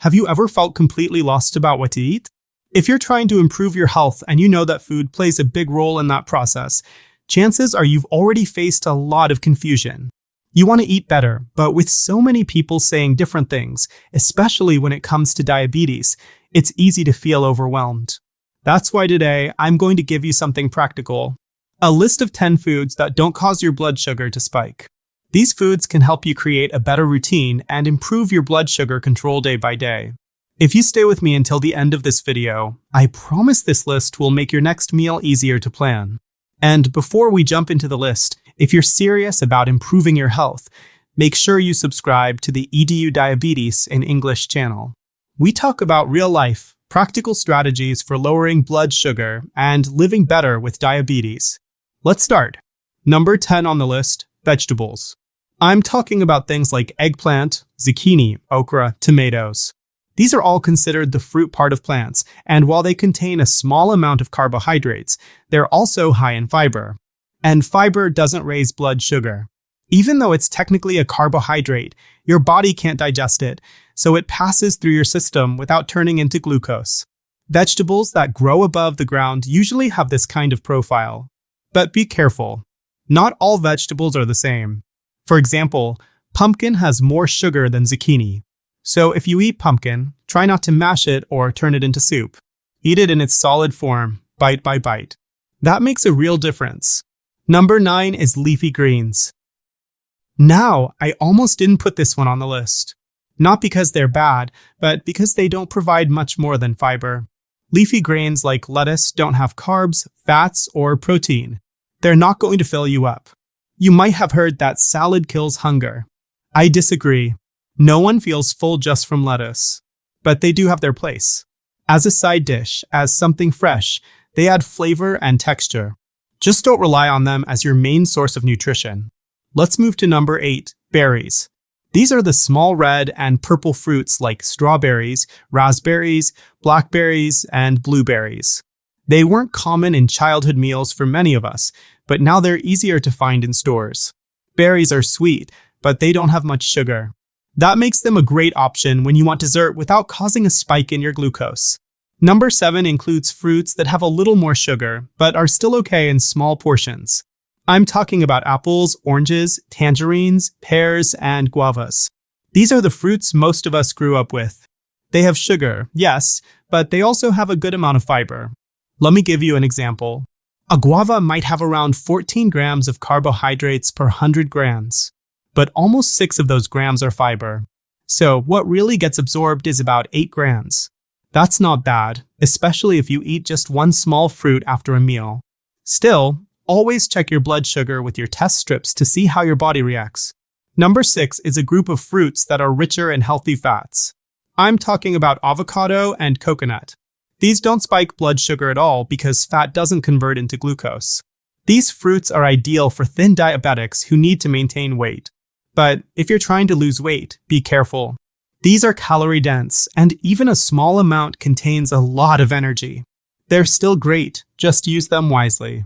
Have you ever felt completely lost about what to eat? If you're trying to improve your health and you know that food plays a big role in that process, chances are you've already faced a lot of confusion. You want to eat better, but with so many people saying different things, especially when it comes to diabetes, it's easy to feel overwhelmed. That's why today I'm going to give you something practical. A list of 10 foods that don't cause your blood sugar to spike. These foods can help you create a better routine and improve your blood sugar control day by day. If you stay with me until the end of this video, I promise this list will make your next meal easier to plan. And before we jump into the list, if you're serious about improving your health, make sure you subscribe to the EDU Diabetes in English channel. We talk about real-life, practical strategies for lowering blood sugar and living better with diabetes. Let's start. Number 10 on the list, vegetables. I'm talking about things like eggplant, zucchini, okra, tomatoes. These are all considered the fruit part of plants, and while they contain a small amount of carbohydrates, they're also high in fiber. And fiber doesn't raise blood sugar. Even though it's technically a carbohydrate, your body can't digest it, so it passes through your system without turning into glucose. Vegetables that grow above the ground usually have this kind of profile. But be careful. Not all vegetables are the same. For example, pumpkin has more sugar than zucchini. So if you eat pumpkin, try not to mash it or turn it into soup. Eat it in its solid form, bite by bite. That makes a real difference. Number 9 is leafy greens. Now, I almost didn't put this one on the list. Not because they're bad, but because they don't provide much more than fiber. Leafy grains like lettuce don't have carbs, fats, or protein. They're not going to fill you up. You might have heard that salad kills hunger. I disagree. No one feels full just from lettuce. But they do have their place. As a side dish, as something fresh, they add flavor and texture. Just don't rely on them as your main source of nutrition. Let's move to number 8, berries. These are the small red and purple fruits like strawberries, raspberries, blackberries, and blueberries. They weren't common in childhood meals for many of us, but now they're easier to find in stores. Berries are sweet, but they don't have much sugar. That makes them a great option when you want dessert without causing a spike in your glucose. Number 7 includes fruits that have a little more sugar, but are still okay in small portions. I'm talking about apples, oranges, tangerines, pears, and guavas. These are the fruits most of us grew up with. They have sugar, yes, but they also have a good amount of fiber. Let me give you an example. A guava might have around 14 grams of carbohydrates per 100 grams, but almost 6 of those grams are fiber. So what really gets absorbed is about 8 grams. That's not bad, especially if you eat just one small fruit after a meal. Still, always check your blood sugar with your test strips to see how your body reacts. Number 6 is a group of fruits that are richer in healthy fats. I'm talking about avocado and coconut. These don't spike blood sugar at all because fat doesn't convert into glucose. These fruits are ideal for thin diabetics who need to maintain weight. But if you're trying to lose weight, be careful. These are calorie-dense, and even a small amount contains a lot of energy. They're still great, just use them wisely.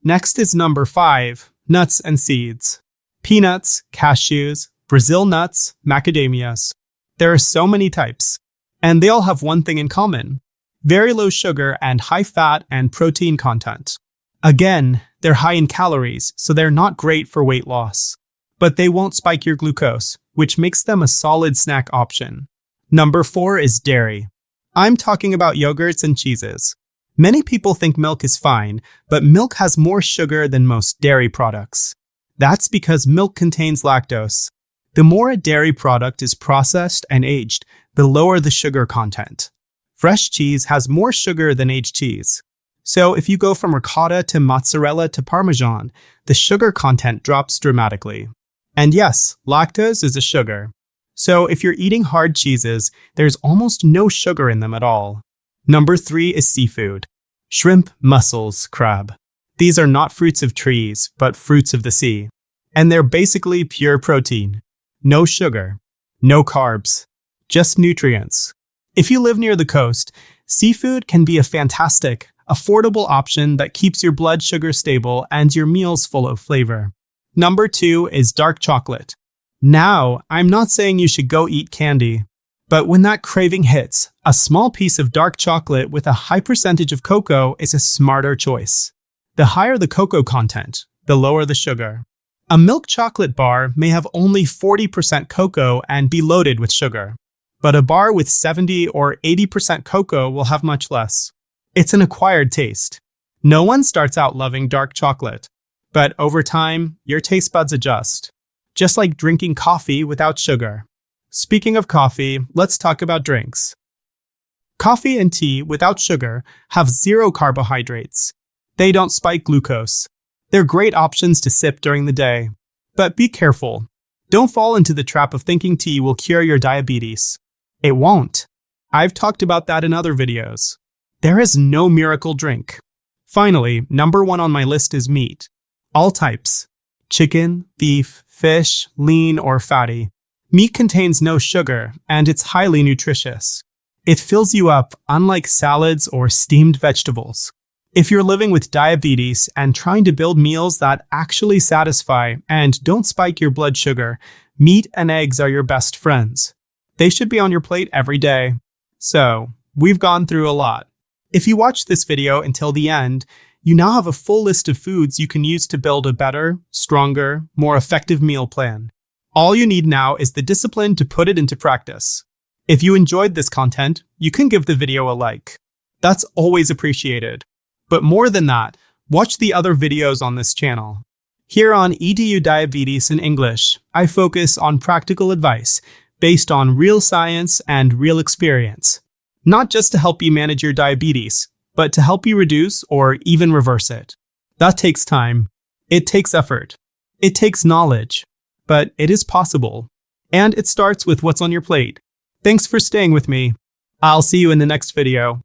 Next is number 5, nuts and seeds. Peanuts, cashews, Brazil nuts, macadamias. There are so many types, and they all have one thing in common: very low sugar and high fat and protein content. Again, they're high in calories, so they're not great for weight loss. But they won't spike your glucose, which makes them a solid snack option. Number 4 is dairy. I'm talking about yogurts and cheeses. Many people think milk is fine, but milk has more sugar than most dairy products. That's because milk contains lactose. The more a dairy product is processed and aged, the lower the sugar content. Fresh cheese has more sugar than aged cheese. So if you go from ricotta to mozzarella to Parmesan, the sugar content drops dramatically. And yes, lactose is a sugar. So if you're eating hard cheeses, there's almost no sugar in them at all. Number 3 is seafood. Shrimp, mussels, crab. These are not fruits of trees, but fruits of the sea. And they're basically pure protein. No sugar. No carbs. Just nutrients. If you live near the coast, seafood can be a fantastic, affordable option that keeps your blood sugar stable and your meals full of flavor. Number 2 is dark chocolate. Now, I'm not saying you should go eat candy, But when that craving hits, a small piece of dark chocolate with a high percentage of cocoa is a smarter choice. The higher the cocoa content, the lower the sugar. A milk chocolate bar may have only 40% cocoa and be loaded with sugar, but a bar with 70 or 80% cocoa will have much less. It's an acquired taste. No one starts out loving dark chocolate, but over time, your taste buds adjust. Just like drinking coffee without sugar. Speaking of coffee, let's talk about drinks. Coffee and tea without sugar have zero carbohydrates. They don't spike glucose. They're great options to sip during the day. But be careful. Don't fall into the trap of thinking tea will cure your diabetes. It won't. I've talked about that in other videos. There is no miracle drink. Finally, number 1 on my list is meat. All types. Chicken, beef, fish, lean or fatty. Meat contains no sugar, and it's highly nutritious. It fills you up, unlike salads or steamed vegetables. If you're living with diabetes and trying to build meals that actually satisfy and don't spike your blood sugar, meat and eggs are your best friends. They should be on your plate every day. So, we've gone through a lot. If you watched this video until the end, you now have a full list of foods you can use to build a better, stronger, more effective meal plan. All you need now is the discipline to put it into practice. If you enjoyed this content, you can give the video a like. That's always appreciated. But more than that, watch the other videos on this channel. Here on EDU Diabetes in English, I focus on practical advice based on real science and real experience. Not just to help you manage your diabetes, but to help you reduce or even reverse it. That takes time. It takes effort. It takes knowledge. But it is possible. And it starts with what's on your plate. Thanks for staying with me. I'll see you in the next video.